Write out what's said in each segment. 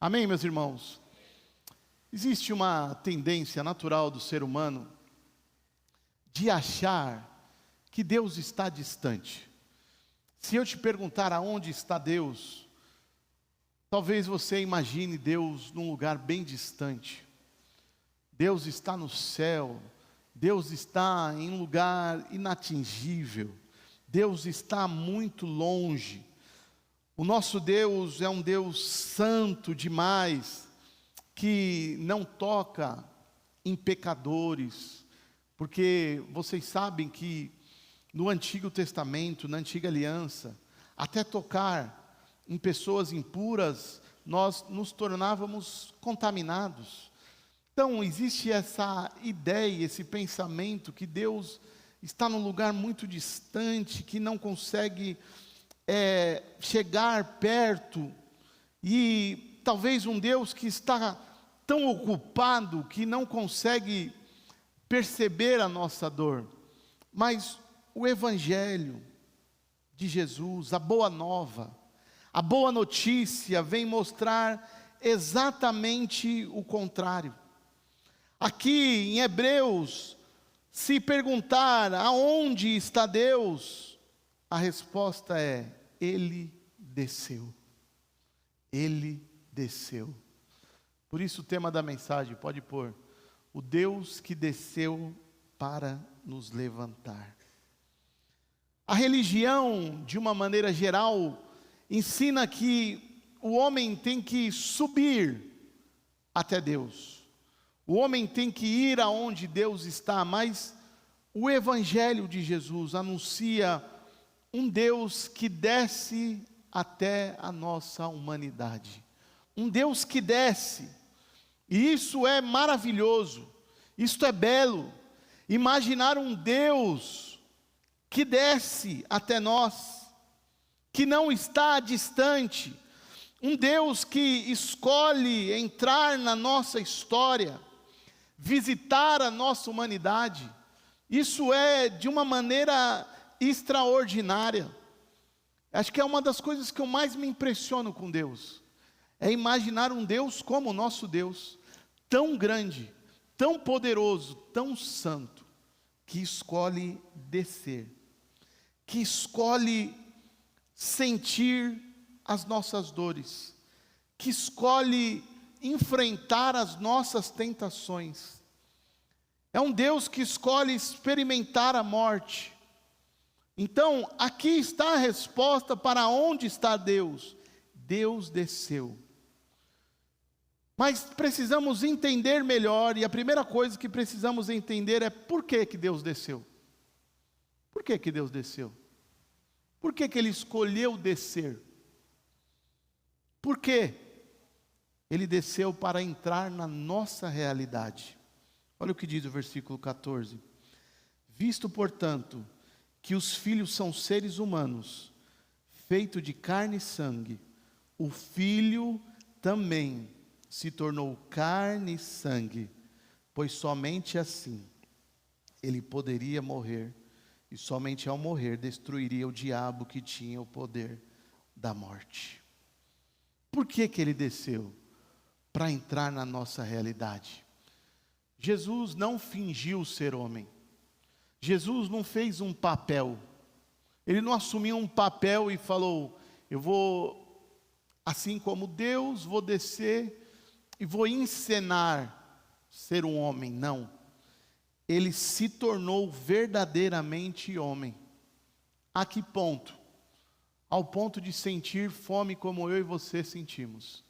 Amém, meus irmãos? Existe uma tendência natural do ser humano de achar que Deus está distante. Se eu te perguntar aonde está Deus, talvez você imagine Deus num lugar bem distante. Deus está no céu, Deus está em um lugar inatingível, Deus está muito longe. O nosso Deus é um Deus santo demais, que não toca em pecadores, porque vocês sabem que no Antigo Testamento, na Antiga Aliança, até tocar em pessoas impuras, nós nos tornávamos contaminados. Então existe essa ideia, esse pensamento que Deus está num lugar muito distante, que não consegue chegar perto, e talvez um Deus que está tão ocupado que não consegue perceber a nossa dor. Mas o Evangelho de Jesus, a boa nova, a boa notícia vem mostrar exatamente o contrário. Aqui em Hebreus, se perguntar aonde está Deus, a resposta é: Ele desceu. Ele desceu. Por isso o tema da mensagem, pode pôr: o Deus que desceu para nos levantar. A religião, de uma maneira geral, ensina que o homem tem que subir até Deus. O homem tem que ir aonde Deus está, mas o Evangelho de Jesus anuncia um Deus que desce até a nossa humanidade. Um Deus que desce. E isso é maravilhoso. Isto é belo. Imaginar um Deus que desce até nós, que não está distante. Um Deus que escolhe entrar na nossa história, visitar a nossa humanidade. Isso é de uma maneira extraordinária. Acho que é uma das coisas que eu mais me impressiono com Deus. É imaginar um Deus como o nosso Deus, tão grande, tão poderoso, tão santo, que escolhe descer, que escolhe sentir as nossas dores, que escolhe enfrentar as nossas tentações. É um Deus que escolhe experimentar a morte. Então, aqui está a resposta para onde está Deus. Deus desceu. Mas precisamos entender melhor, e a primeira coisa que precisamos entender é por que Deus desceu. Por que Deus desceu? Por que Ele escolheu descer? Por quê? Ele desceu para entrar na nossa realidade. Olha o que diz o versículo 14. Visto, portanto, que os filhos são seres humanos, feito de carne e sangue, o Filho também se tornou carne e sangue, pois somente assim ele poderia morrer, e somente ao morrer destruiria o diabo que tinha o poder da morte. Por que ele desceu? Para entrar na nossa realidade. Jesus não fingiu ser homem. Jesus não fez um papel. Ele não assumiu um papel e falou: eu vou, assim como Deus, vou descer e vou encenar ser um homem. Não. Ele se tornou verdadeiramente homem. A que ponto? Ao ponto de sentir fome como eu e você sentimos.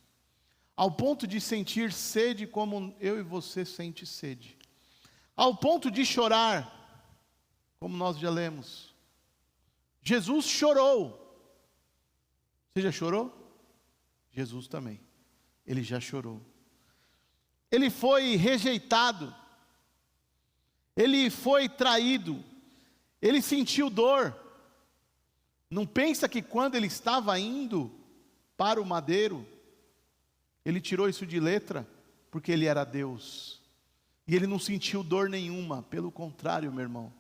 Ao ponto de sentir sede como eu e você sente sede. Ao ponto de chorar, como nós já lemos. Jesus chorou. Você já chorou? Jesus também. Ele já chorou. Ele foi rejeitado. Ele foi traído. Ele sentiu dor. Não pensa que quando ele estava indo para o madeiro, ele tirou isso de letra, porque ele era Deus. E ele não sentiu dor nenhuma. Pelo contrário, meu irmão,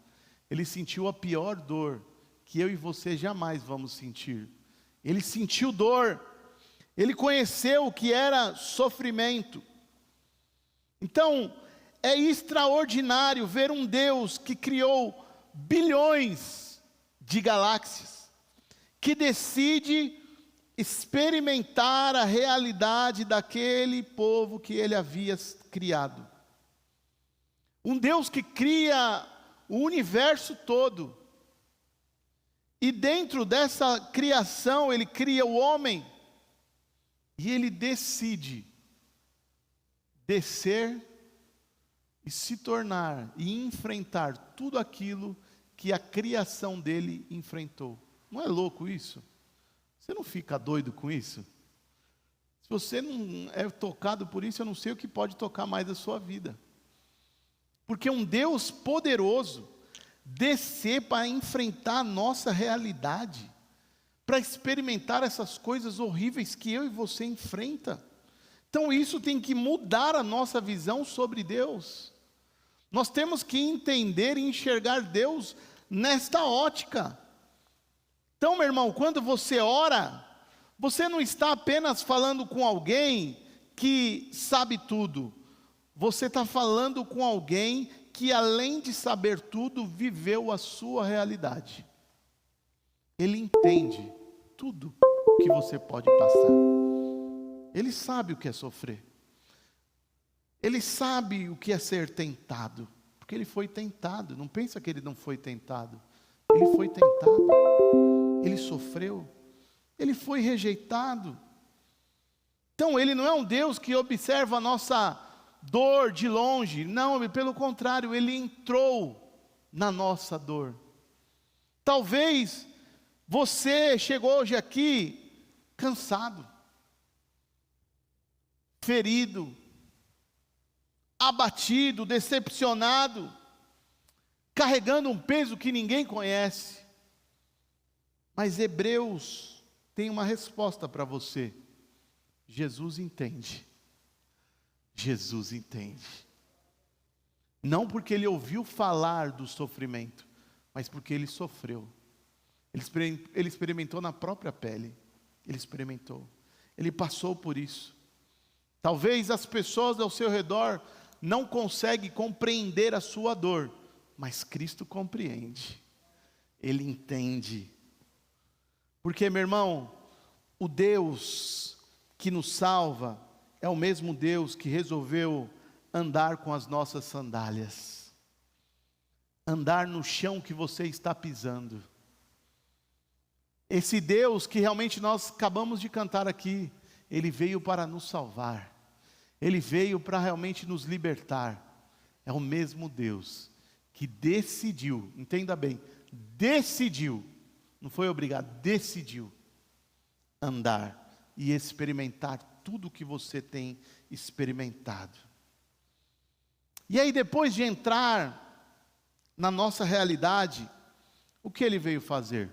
ele sentiu a pior dor que eu e você jamais vamos sentir. Ele sentiu dor. Ele conheceu o que era sofrimento. Então, é extraordinário ver um Deus que criou bilhões de galáxias, que decide experimentar a realidade daquele povo que ele havia criado. Um Deus que cria o universo todo, e dentro dessa criação ele cria o homem, e ele decide descer e se tornar e enfrentar tudo aquilo que a criação dele enfrentou. Não é louco isso? Você não fica doido com isso? Se você não é tocado por isso, eu não sei o que pode tocar mais a sua vida. Porque um Deus poderoso descer para enfrentar a nossa realidade, para experimentar essas coisas horríveis que eu e você enfrenta. Então isso tem que mudar a nossa visão sobre Deus. Nós temos que entender e enxergar Deus nesta ótica. Então, meu irmão, quando você ora, você não está apenas falando com alguém que sabe tudo. Você está falando com alguém que, além de saber tudo, viveu a sua realidade. Ele entende tudo que você pode passar. Ele sabe o que é sofrer. Ele sabe o que é ser tentado. Porque ele foi tentado. Não pensa que ele não foi tentado. Ele foi tentado. Ele sofreu. Ele foi rejeitado. Então ele não é um Deus que observa a nossa dor de longe. Não, pelo contrário, ele entrou na nossa dor. Talvez você chegou hoje aqui cansado, ferido, abatido, decepcionado, carregando um peso que ninguém conhece. Mas Hebreus tem uma resposta para você. Jesus entende. Jesus entende. Não porque ele ouviu falar do sofrimento, mas porque ele sofreu. Ele experimentou na própria pele. Ele experimentou. Ele passou por isso. Talvez as pessoas ao seu redor não conseguem compreender a sua dor, mas Cristo compreende. Ele entende. Porque, meu irmão, o Deus que nos salva é o mesmo Deus que resolveu andar com as nossas sandálias, andar no chão que você está pisando. Esse Deus que realmente nós acabamos de cantar aqui, Ele veio para nos salvar, Ele veio para realmente nos libertar. É o mesmo Deus que decidiu, entenda bem, decidiu, não foi obrigado, decidiu andar e experimentar tudo o que você tem experimentado. E aí, depois de entrar na nossa realidade, o que ele veio fazer?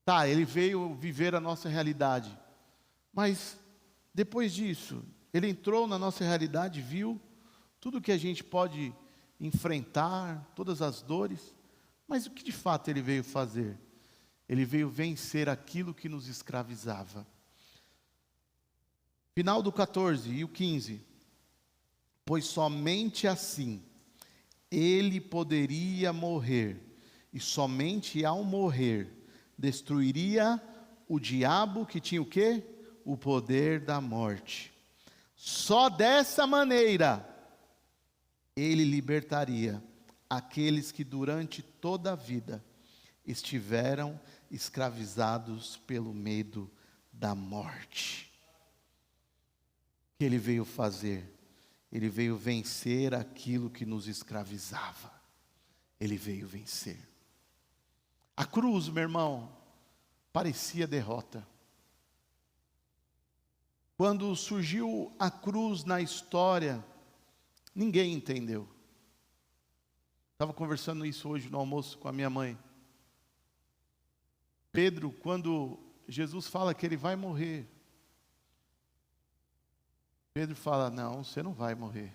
Tá, ele veio viver a nossa realidade, mas depois disso, ele entrou na nossa realidade, viu tudo que a gente pode enfrentar, todas as dores, mas o que de fato ele veio fazer? Ele veio vencer aquilo que nos escravizava. Final do 14 e o 15. Pois somente assim ele poderia morrer, e somente ao morrer destruiria o diabo que tinha o quê? O poder da morte. Só dessa maneira ele libertaria aqueles que durante toda a vida estiveram escravizados pelo medo da morte. O que ele veio fazer? Ele veio vencer aquilo que nos escravizava. Ele veio vencer. A cruz, meu irmão, parecia derrota. Quando surgiu a cruz na história, ninguém entendeu. Estava conversando isso hoje no almoço com a minha mãe. Pedro, quando Jesus fala que ele vai morrer, Pedro fala: não, você não vai morrer.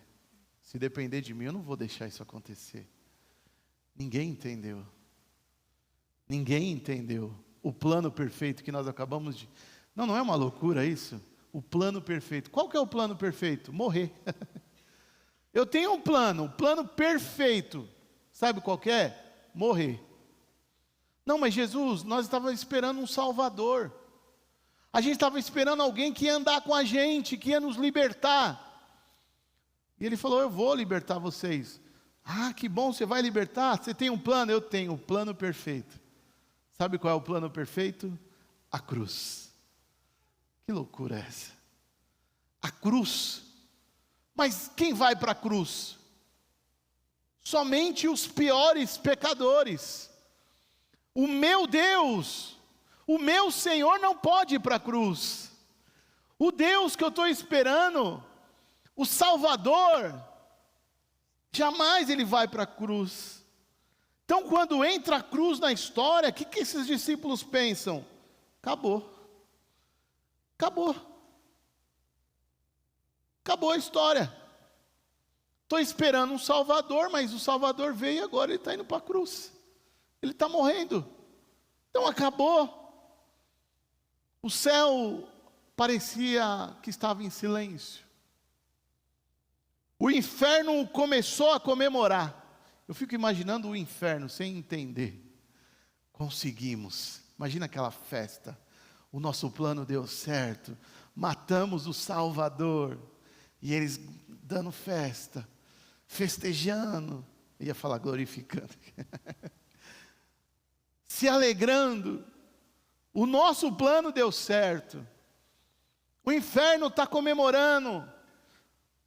Se depender de mim, eu não vou deixar isso acontecer. Ninguém entendeu. Ninguém entendeu o plano perfeito que nós acabamos Não, não é uma loucura isso? O plano perfeito. Qual que é o plano perfeito? Morrer. Eu tenho um plano, o plano perfeito. Sabe qual que é? Morrer. Não, mas Jesus, nós estávamos esperando um Salvador. A gente estava esperando alguém que ia andar com a gente, que ia nos libertar. E ele falou, eu vou libertar vocês. Ah, que bom, você vai libertar? Você tem um plano? Eu tenho o plano perfeito. Sabe qual é o plano perfeito? A cruz. Que loucura é essa? A cruz. Mas quem vai para a cruz? Somente os piores pecadores. O meu Deus, o meu Senhor não pode ir para a cruz. O Deus que eu estou esperando, o Salvador, jamais ele vai para a cruz. Então quando entra a cruz na história, o que esses discípulos pensam? Acabou. Acabou. Acabou a história. Estou esperando um Salvador, mas o Salvador veio e agora ele está indo para a cruz. Ele está morrendo. Então acabou. O céu parecia que estava em silêncio. O inferno começou a comemorar. Eu fico imaginando o inferno sem entender. Conseguimos. Imagina aquela festa. O nosso plano deu certo. Matamos o Salvador. E eles dando festa. Festejando. Eu ia falar glorificando. Se alegrando. O nosso plano deu certo. O inferno está comemorando.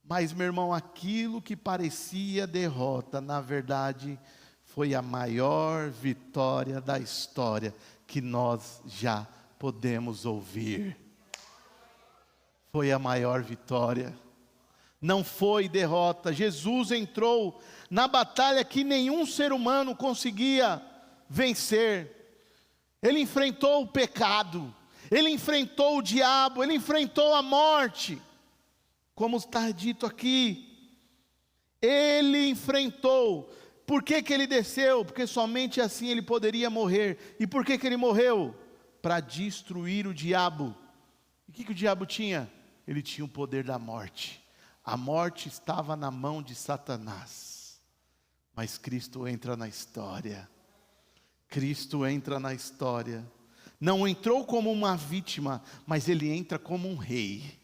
Mas, meu irmão, aquilo que parecia derrota, na verdade, foi a maior vitória da história que nós já podemos ouvir. Foi a maior vitória. Não foi derrota. Jesus entrou na batalha que nenhum ser humano conseguia vencer. Ele enfrentou o pecado, ele enfrentou o diabo, ele enfrentou a morte. Como está dito aqui, ele enfrentou. Por que ele desceu? Porque somente assim ele poderia morrer. E por que ele morreu? Para destruir o diabo. E o que o diabo tinha? Ele tinha o poder da morte. A morte estava na mão de Satanás. Mas Cristo entra na história. Cristo entra na história. Não entrou como uma vítima, mas ele entra como um rei.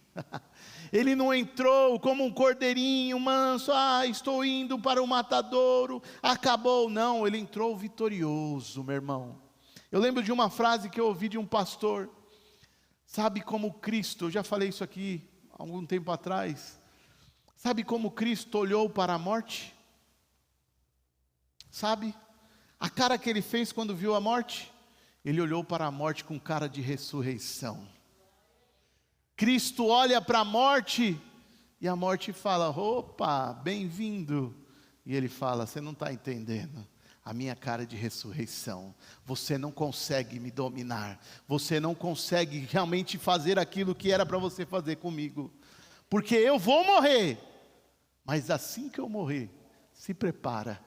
Ele não entrou como um cordeirinho manso, estou indo para o matadouro, acabou. Não, ele entrou vitorioso, meu irmão. Eu lembro de uma frase que eu ouvi de um pastor. Sabe como Cristo, eu já falei isso aqui há algum tempo atrás. Sabe como Cristo olhou para a morte? Sabe? A cara que ele fez quando viu a morte? Ele olhou para a morte com cara de ressurreição. Cristo olha para a morte e a morte fala, opa, bem-vindo. E ele fala, você não está entendendo. A minha cara de ressurreição. Você não consegue me dominar. Você não consegue realmente fazer aquilo que era para você fazer comigo. Porque eu vou morrer. Mas assim que eu morrer, se prepara.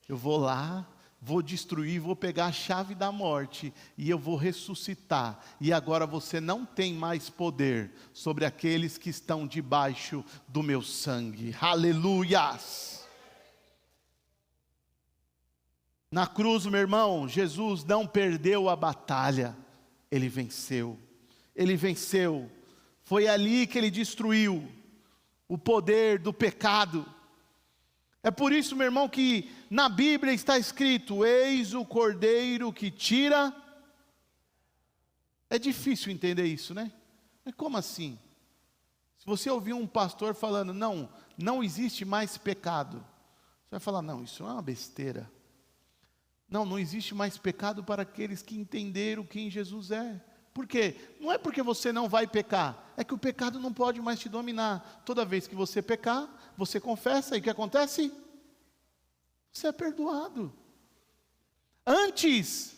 Eu vou lá, vou destruir, vou pegar a chave da morte e eu vou ressuscitar. E agora você não tem mais poder sobre aqueles que estão debaixo do meu sangue. Aleluias! Na cruz, meu irmão, Jesus não perdeu a batalha. Ele venceu. Ele venceu. Foi ali que ele destruiu o poder do pecado. É por isso, meu irmão, que na Bíblia está escrito, eis o cordeiro que tira. É difícil entender isso, né? Mas como assim? Se você ouvir um pastor falando, não existe mais pecado. Você vai falar, não, isso é uma besteira. Não existe mais pecado para aqueles que entenderam quem Jesus é. Por quê? Não é porque você não vai pecar, é que o pecado não pode mais te dominar. Toda vez que você pecar, você confessa, e o que acontece? Você é perdoado. Antes,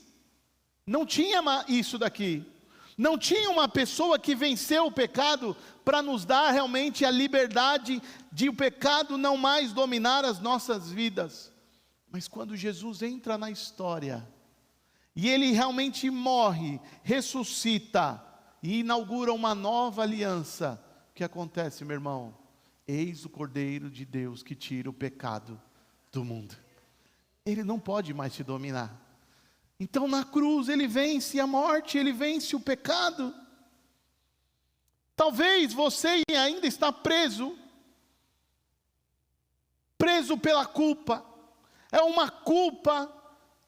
não tinha isso daqui. Não tinha uma pessoa que venceu o pecado para nos dar realmente a liberdade de o pecado não mais dominar as nossas vidas. Mas quando Jesus entra na história, e ele realmente morre, ressuscita, e inaugura uma nova aliança. O que acontece, meu irmão? Eis o Cordeiro de Deus que tira o pecado do mundo. Ele não pode mais te dominar. Então na cruz ele vence a morte, ele vence o pecado. Talvez você ainda está preso pela culpa. É uma culpa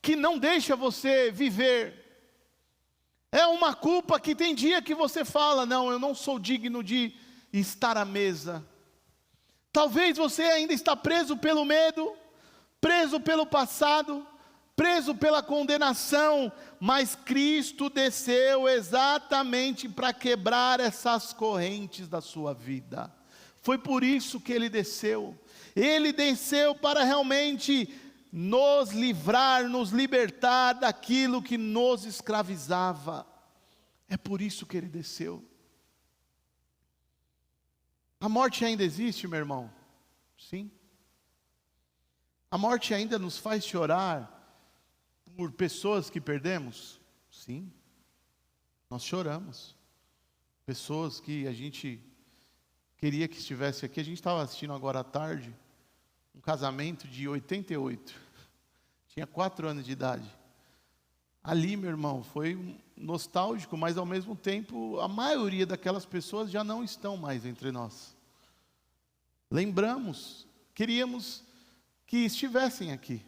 que não deixa você viver. É uma culpa que tem dia que você fala: não, eu não sou digno de estar à mesa. Talvez você ainda está preso pelo medo, preso pelo passado, preso pela condenação, mas Cristo desceu exatamente para quebrar essas correntes da sua vida. Foi por isso que Ele desceu. Ele desceu para realmente nos livrar, nos libertar daquilo que nos escravizava. É por isso que Ele desceu. A morte ainda existe, meu irmão? Sim. A morte ainda nos faz chorar por pessoas que perdemos? Sim. Nós choramos. Pessoas que a gente queria que estivesse aqui. A gente estava assistindo agora à tarde um casamento de 88. Tinha 4 anos de idade. Ali, meu irmão, foi nostálgico, mas ao mesmo tempo a maioria daquelas pessoas já não estão mais entre nós. Lembramos, queríamos que estivessem aqui.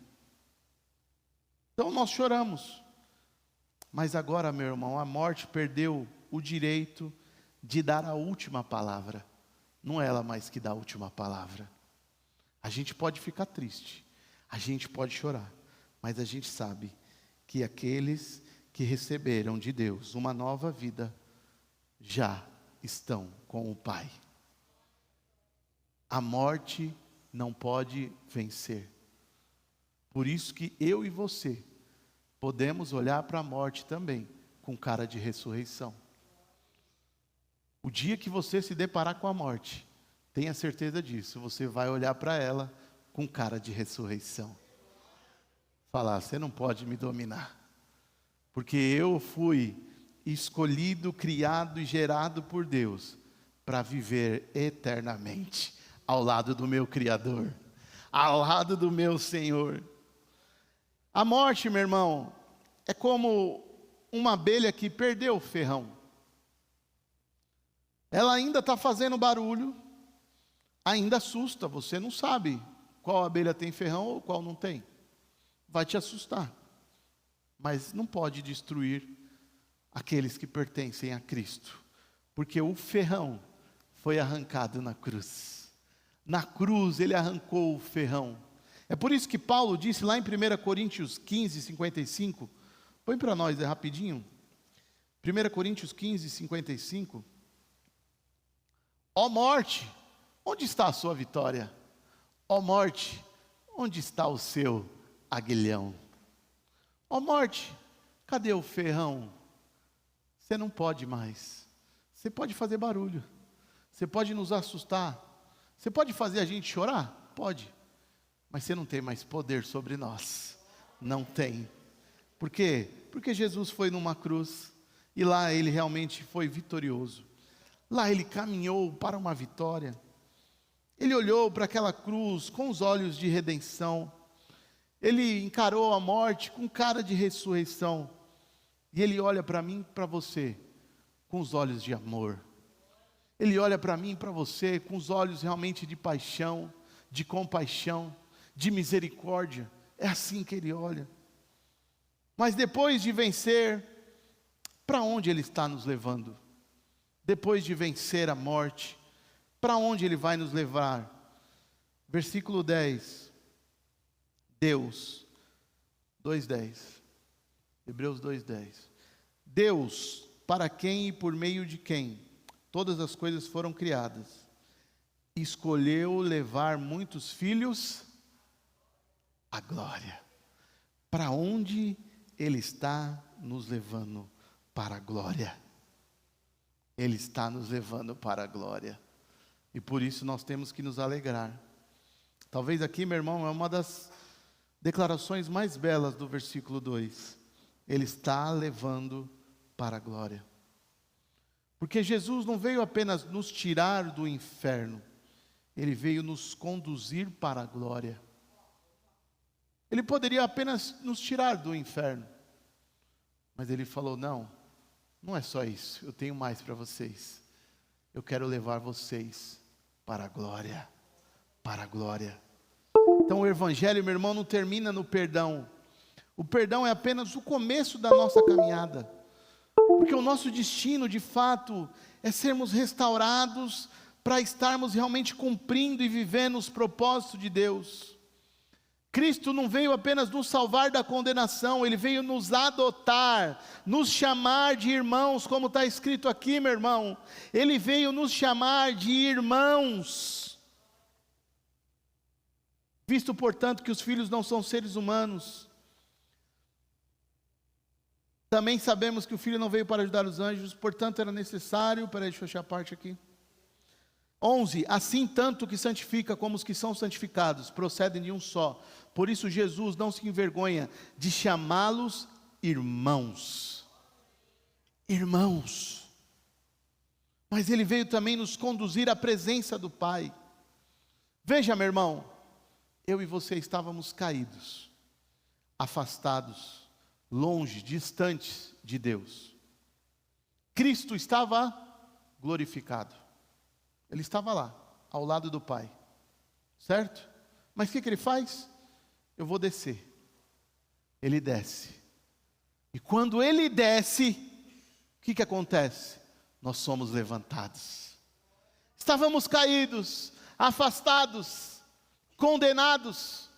Então nós choramos. Mas agora, meu irmão, a morte perdeu o direito de dar a última palavra. Não é ela mais que dá a última palavra. A gente pode ficar triste, a gente pode chorar, mas a gente sabe que aqueles que receberam de Deus uma nova vida já estão com o Pai. A morte não pode vencer. Por isso que eu e você podemos olhar para a morte também com cara de ressurreição. O dia que você se deparar com a morte, tenha certeza disso, você vai olhar para ela com cara de ressurreição. Falar: você não pode me dominar, porque eu fui escolhido, criado e gerado por Deus para viver eternamente ao lado do meu Criador, ao lado do meu Senhor. A morte, meu irmão, é como uma abelha que perdeu o ferrão. Ela ainda está fazendo barulho, ainda assusta, você não sabe qual abelha tem ferrão ou qual não tem. Vai te assustar, mas não pode destruir aqueles que pertencem a Cristo, porque o ferrão foi arrancado na cruz. Na cruz Ele arrancou o ferrão. É por isso que Paulo disse lá em 1 Coríntios 15, 55, põe para nós rapidinho, 1 Coríntios 15, 55, ó morte, onde está a sua vitória? Ó morte, onde está o seu aguilhão? Ó morte, cadê o ferrão? Você não pode mais. Você pode fazer barulho, você pode nos assustar, você pode fazer a gente chorar? Pode, mas você não tem mais poder sobre nós. Não tem. Por quê? Porque Jesus foi numa cruz, e lá Ele realmente foi vitorioso. Lá Ele caminhou para uma vitória. Ele olhou para aquela cruz com os olhos de redenção. Ele encarou a morte com cara de ressurreição. E Ele olha para mim e para você com os olhos de amor. Ele olha para mim e para você com os olhos realmente de paixão, de compaixão, de misericórdia. É assim que Ele olha. Mas depois de vencer, para onde Ele está nos levando? Depois de vencer a morte, para onde Ele vai nos levar? Versículo 10. Deus, 2:10. Hebreus 2:10. Deus, para quem e por meio de quem todas as coisas foram criadas, escolheu levar muitos filhos à glória. Para onde Ele está nos levando? Para a glória. Ele está nos levando para a glória. E por isso nós temos que nos alegrar. Talvez aqui, meu irmão, é uma das declarações mais belas do versículo 2. Ele está levando para a glória. Porque Jesus não veio apenas nos tirar do inferno, Ele veio nos conduzir para a glória. Ele poderia apenas nos tirar do inferno, mas Ele falou: não, não é só isso, eu tenho mais para vocês. Eu quero levar vocês para a glória, para a glória. Então o Evangelho, meu irmão, não termina no perdão. O perdão é apenas o começo da nossa caminhada. Porque o nosso destino, de fato, é sermos restaurados para estarmos realmente cumprindo e vivendo os propósitos de Deus. Cristo não veio apenas nos salvar da condenação, Ele veio nos adotar, nos chamar de irmãos, como está escrito aqui, meu irmão. Ele veio nos chamar de irmãos. Visto, portanto, que os filhos não são seres humanos, também sabemos que o Filho não veio para ajudar os anjos, portanto era necessário, deixa eu fechar a parte aqui. 11, assim tanto que santifica como os que são santificados, procedem de um só. Por isso Jesus não se envergonha de chamá-los irmãos. Irmãos. Mas Ele veio também nos conduzir à presença do Pai. Veja, meu irmão, eu e você estávamos caídos, afastados, longe, distantes de Deus. Cristo estava glorificado. Ele estava lá, ao lado do Pai, certo? Mas o que Ele faz? Eu vou descer. Ele desce. E quando Ele desce, o que acontece? Nós somos levantados. Estávamos caídos, afastados, condenados.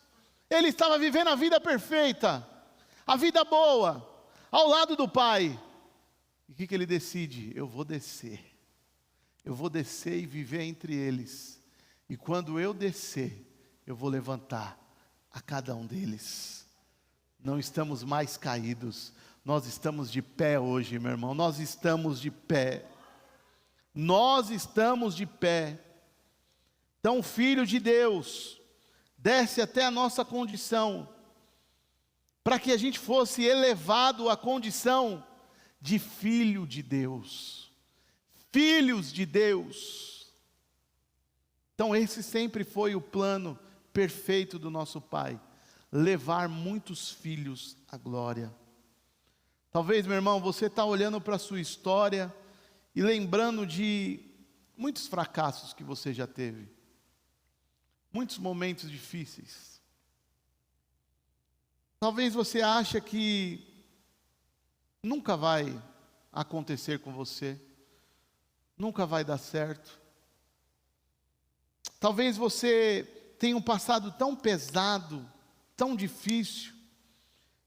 Ele estava vivendo a vida perfeita, a vida boa, ao lado do Pai. E o que Ele decide? Eu vou descer. Eu vou descer e viver entre eles. E quando eu descer, eu vou levantar a cada um deles. Não estamos mais caídos. Nós estamos de pé hoje, meu irmão. Nós estamos de pé. Nós estamos de pé. Então o Filho de Deus desce até a nossa condição, para que a gente fosse elevado à condição de filho de Deus. Filhos de Deus. Então esse sempre foi o plano perfeito do nosso Pai, levar muitos filhos à glória. Talvez, meu irmão, você está olhando para a sua história e lembrando de muitos fracassos que você já teve, muitos momentos difíceis. Talvez você ache que nunca vai acontecer com você, nunca vai dar certo. Talvez você tenha um passado tão pesado, tão difícil,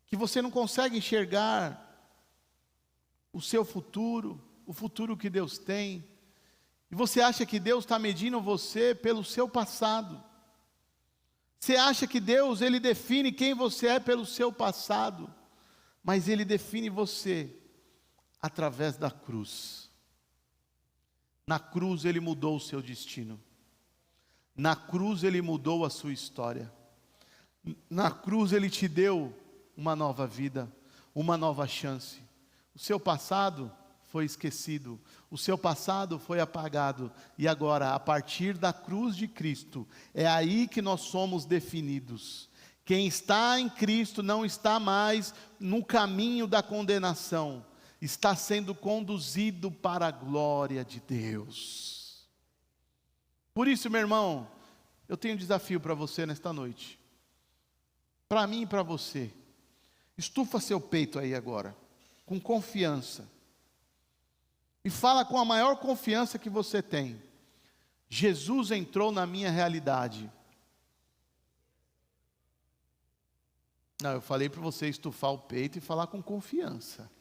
que você não consegue enxergar o seu futuro, o futuro que Deus tem. E você acha que Deus está medindo você pelo seu passado. Você acha que Deus, Ele define quem você é pelo seu passado. Mas Ele define você através da cruz. Na cruz Ele mudou o seu destino. Na cruz Ele mudou a sua história. Na cruz Ele te deu uma nova vida, uma nova chance. O seu passado foi esquecido, o seu passado foi apagado. E agora, a partir da cruz de Cristo, é aí que nós somos definidos. Quem está em Cristo não está mais no caminho da condenação, está sendo conduzido para a glória de Deus. Por isso, meu irmão, eu tenho um desafio para você nesta noite. Para mim e para você. Estufa seu peito aí agora, com confiança. E fala com a maior confiança que você tem. Jesus entrou na minha realidade. Não, eu falei para você estufar o peito e falar com confiança.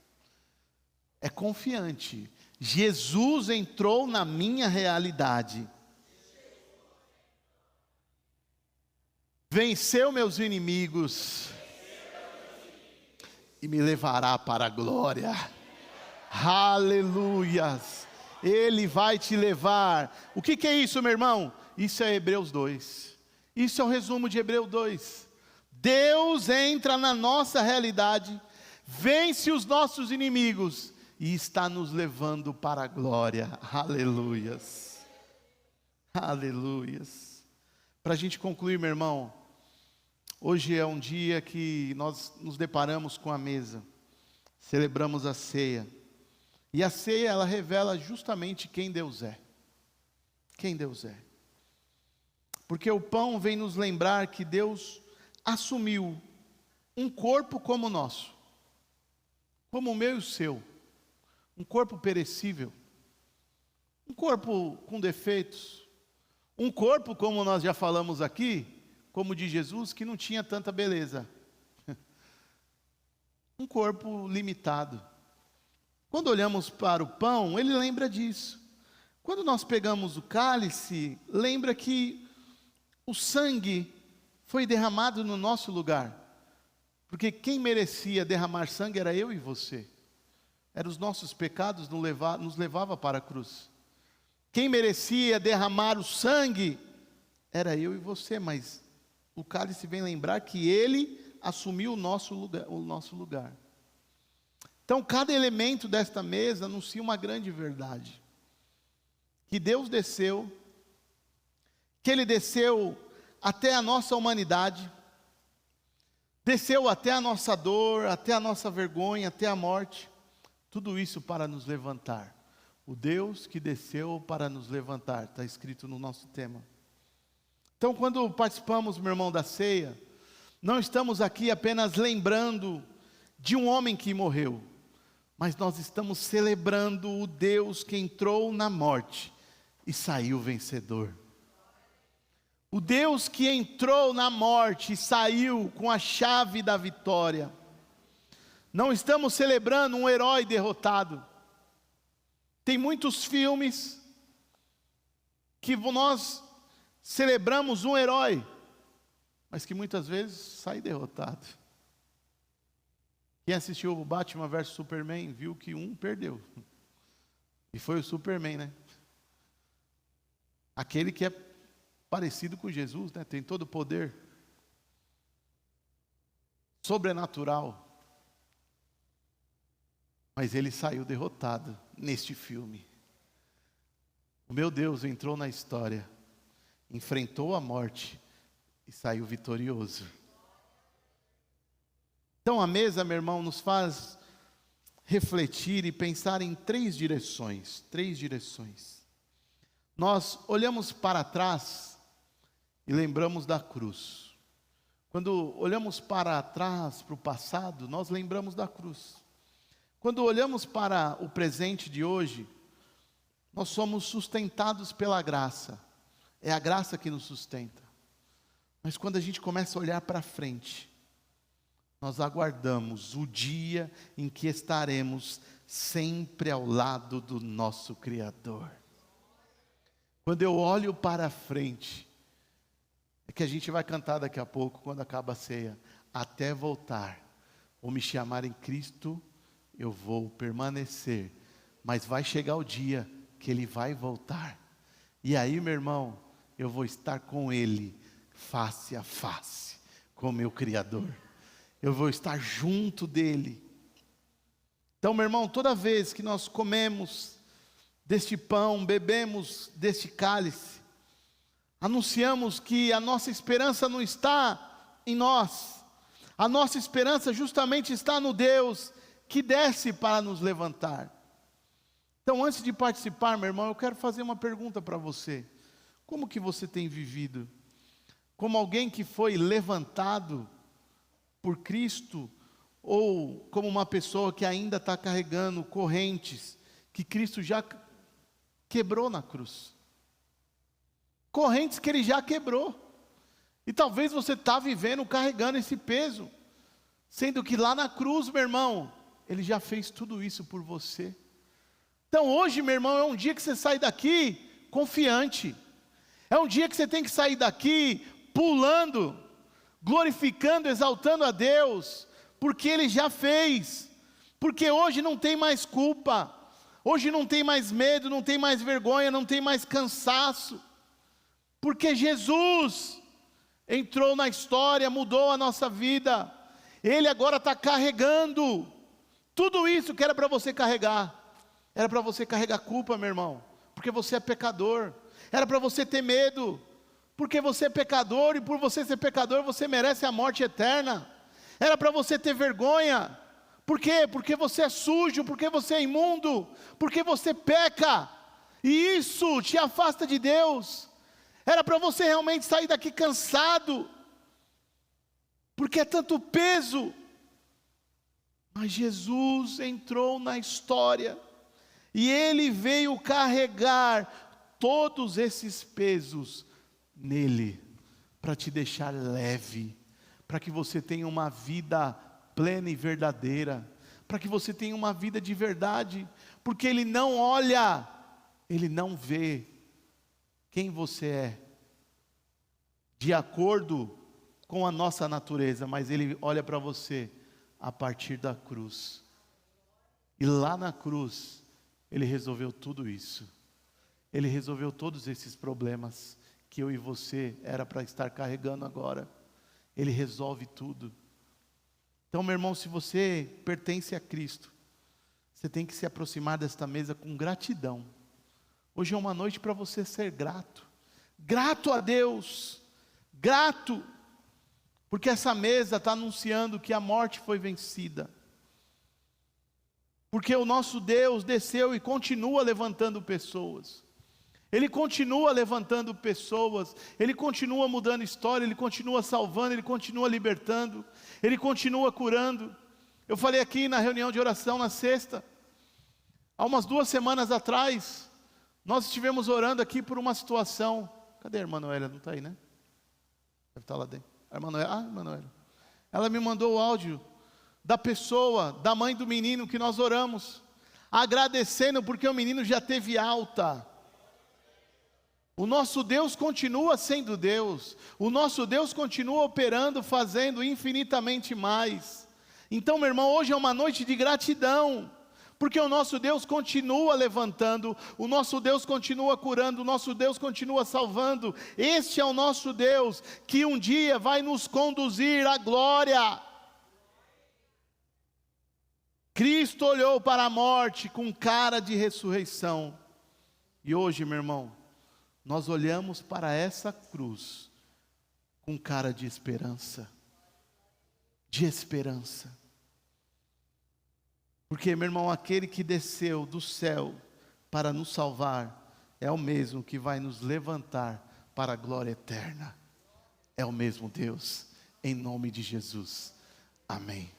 É confiante. Jesus entrou na minha realidade. Venceu meus inimigos. E me levará para a glória. Aleluias. Ele vai te levar. O que é isso, meu irmão? Isso é Hebreus 2. Isso é o resumo de Hebreus 2. Deus entra na nossa realidade, vence os nossos inimigos e está nos levando para a glória. Aleluias. Aleluias. Para a gente concluir, meu irmão, hoje é um dia que nós nos deparamos com a mesa, celebramos a ceia, e a ceia ela revela justamente quem Deus é. Quem Deus é. Porque o pão vem nos lembrar que Deus assumiu um corpo como o nosso, como o meu e o seu, um corpo perecível, um corpo com defeitos, um corpo, como nós já falamos aqui, como de Jesus, que não tinha tanta beleza, um corpo limitado. Quando olhamos para o pão, ele lembra disso. Quando nós pegamos o cálice, lembra que o sangue foi derramado no nosso lugar, porque quem merecia derramar sangue era eu e você. Eram os nossos pecados nos levava para a cruz. Quem merecia derramar o sangue era eu e você, mas o cálice vem lembrar que ele assumiu o nosso lugar. Então, cada elemento desta mesa anuncia uma grande verdade. Que Deus desceu, que Ele desceu até a nossa humanidade, desceu até a nossa dor, até a nossa vergonha, até a morte, tudo isso para nos levantar. O Deus que desceu para nos levantar, está escrito no nosso tema. Então, quando participamos, meu irmão, da ceia, não estamos aqui apenas lembrando de um homem que morreu, mas nós estamos celebrando o Deus que entrou na morte e saiu vencedor. O Deus que entrou na morte e saiu com a chave da vitória. Não estamos celebrando um herói derrotado. Tem muitos filmes que nós celebramos um herói, mas que muitas vezes sai derrotado. Quem assistiu o Batman vs Superman viu que um perdeu. E foi o Superman, né? Aquele que é parecido com Jesus, né? Tem todo o poder sobrenatural. Mas ele saiu derrotado neste filme. O meu Deus entrou na história, enfrentou a morte e saiu vitorioso. Então a mesa, meu irmão, nos faz refletir e pensar em três direções. Nós olhamos para trás e lembramos da cruz. Quando olhamos para trás, para o passado, nós lembramos da cruz. Quando olhamos para o presente de hoje, nós somos sustentados pela graça. É a graça que nos sustenta. Mas quando a gente começa a olhar para frente, nós aguardamos o dia em que estaremos sempre ao lado do nosso Criador. Quando eu olho para frente, é que a gente vai cantar daqui a pouco, quando acaba a ceia, até voltar, ou me chamar em Cristo, eu vou permanecer, mas vai chegar o dia que Ele vai voltar, e aí, meu irmão, eu vou estar com Ele, face a face, com o meu Criador, eu vou estar junto dEle. Então, meu irmão, toda vez que nós comemos deste pão, bebemos deste cálice, anunciamos que a nossa esperança não está em nós, a nossa esperança justamente está no Deus que desce para nos levantar. Então, antes de participar, meu irmão, eu quero fazer uma pergunta para você. Como que você tem vivido? Como alguém que foi levantado por Cristo, ou como uma pessoa que ainda está carregando correntes que Cristo já quebrou na cruz? Correntes que Ele já quebrou. E talvez você está vivendo, carregando esse peso, sendo que lá na cruz, meu irmão, Ele já fez tudo isso por você. Então hoje, meu irmão, é um dia que você sai daqui confiante. É um dia que você tem que sair daqui pulando, glorificando, exaltando a Deus, porque Ele já fez. Porque hoje não tem mais culpa, hoje não tem mais medo, não tem mais vergonha, não tem mais cansaço. Porque Jesus entrou na história, mudou a nossa vida. Ele agora está carregando Tudo isso que era para você carregar, era para você carregar culpa, meu irmão, porque você é pecador. Era para você ter medo, porque você é pecador, e por você ser pecador, você merece a morte eterna. Era para você ter vergonha. Por quê? Porque você é sujo, porque você é imundo, porque você peca, e isso te afasta de Deus. Era para você realmente sair daqui cansado, porque é tanto peso. Mas Jesus entrou na história, e Ele veio carregar todos esses pesos nele, para te deixar leve, para que você tenha uma vida plena e verdadeira, para que você tenha uma vida de verdade, porque Ele não olha, Ele não vê quem você é, de acordo com a nossa natureza, mas Ele olha para você a partir da cruz, e lá na cruz, Ele resolveu tudo isso, Ele resolveu todos esses problemas, que eu e você era para estar carregando agora. Ele resolve tudo. Então, meu irmão, se você pertence a Cristo, você tem que se aproximar desta mesa com gratidão. Hoje é uma noite para você ser grato, grato a Deus, grato, porque essa mesa está anunciando que a morte foi vencida, porque o nosso Deus desceu e continua levantando pessoas. Ele continua levantando pessoas, Ele continua mudando história, Ele continua salvando, Ele continua libertando, Ele continua curando. Eu falei aqui na reunião de oração na sexta, há umas 2 semanas atrás, nós estivemos orando aqui por uma situação. Cadê a irmã Noélia? Não está aí, né? Deve estar lá dentro. A irmã Noélia, irmã Noélia. Ela me mandou o áudio da pessoa, da mãe do menino que nós oramos, agradecendo porque o menino já teve alta. O nosso Deus continua sendo Deus, o nosso Deus continua operando, fazendo infinitamente mais. Então, meu irmão, hoje é uma noite de gratidão, porque o nosso Deus continua levantando, o nosso Deus continua curando, o nosso Deus continua salvando. Este é o nosso Deus, que um dia vai nos conduzir à glória. Cristo olhou para a morte com cara de ressurreição, e hoje, meu irmão, nós olhamos para essa cruz com cara de esperança, porque, meu irmão, aquele que desceu do céu para nos salvar, é o mesmo que vai nos levantar para a glória eterna, é o mesmo Deus, em nome de Jesus, amém.